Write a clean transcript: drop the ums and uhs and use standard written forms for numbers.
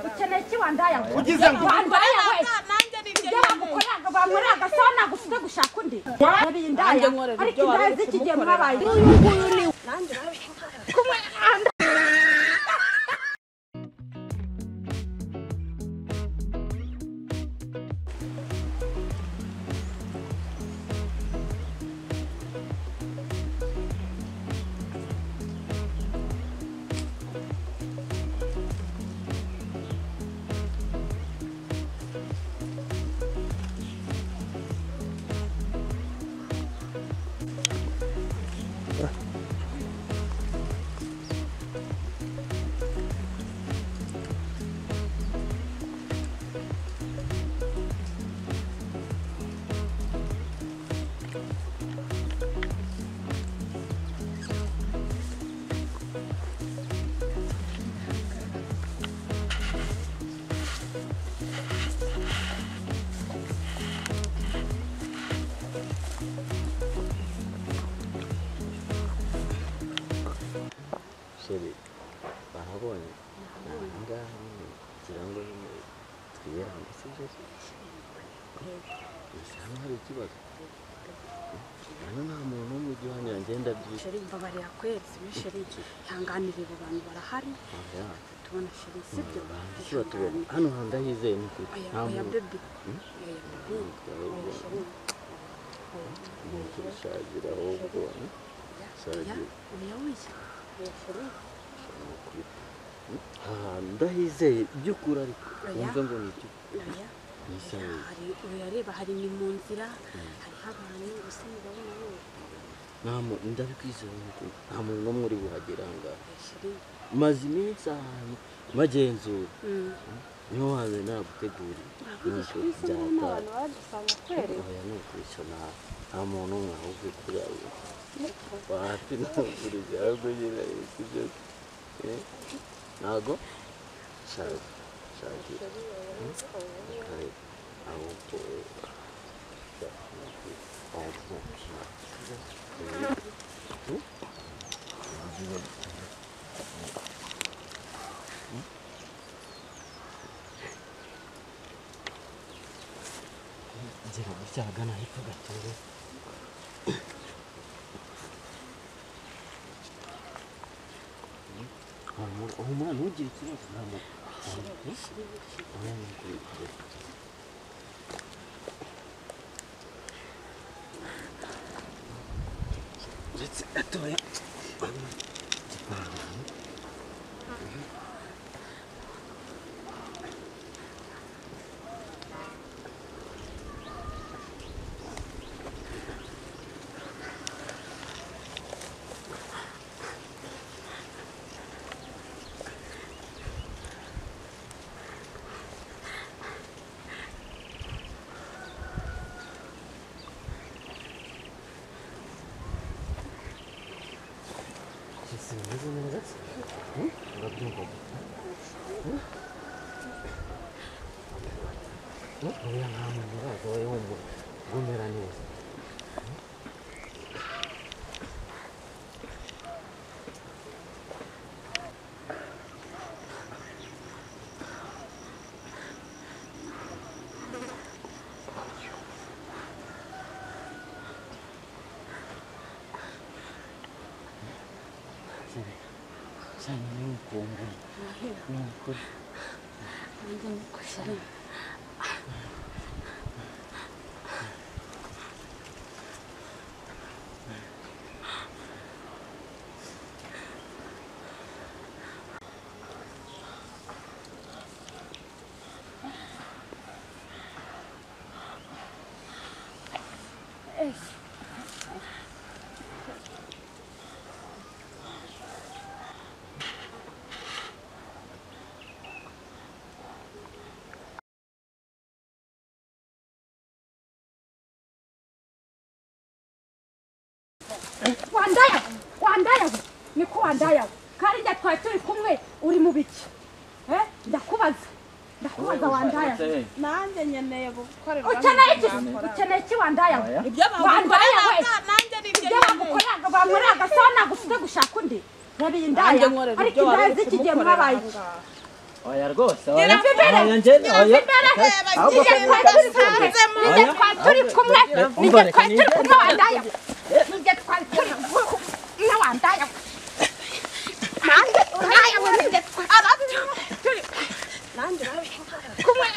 ukeneye iki wandaya ugize ngo wandaya wese nanjye nibyo bamukoraga bamuraga sona gufite gushaka undi yari indaya ariko indaya zikigiye mwabaye uyu ni nanjye kumwe Sheri bahabonye ngaha kirango twiyera mbese bisana hari ikibazo none nta muntu mu gihe ngenda byinshi Sheri mbabarira kwezi Sheri yanganire abantu barahari tubona Sheri sibyo kiba tubona hano handahizeye ni kuri nta muntu shagira ahubwo shagira ndahizeye by'ukuri ariko wumva ngo ni iki uyareba hari ni mu nzira hariho abantu gusa namo ndabikwizera nta muntu n'umwe uri buhagera ngaha maze iminsi ahantu magenzura niho hantu naguteguriye nuko byatari oya nukwisha nta muntu n'umwe ahubwo kurawe wapi naguriza ahubwo nyine ibyo nago shagira ahubwo ngira gucyagana hepfo gatoya umwana ntugire ikibazo ntabwo uretse gatoya oya nta muntu uragoye wumva umera neza cyane n'ukumva n'ukuri nanjye ngushira wandaya niko wandaya kandi njya turi kumwe uri mu biki ndakubaza wandaya nanjye nyeneye gukorera ukeneye iki wandaya ibyo bagukorera nanjye nibyo ibyo bamukoraga bamuraga sona gusa gushaka undi reba indaya ariko indaya z'ikigiye mwabaye oya rwose oya oya turi kumwe wandaya wandaya kumwe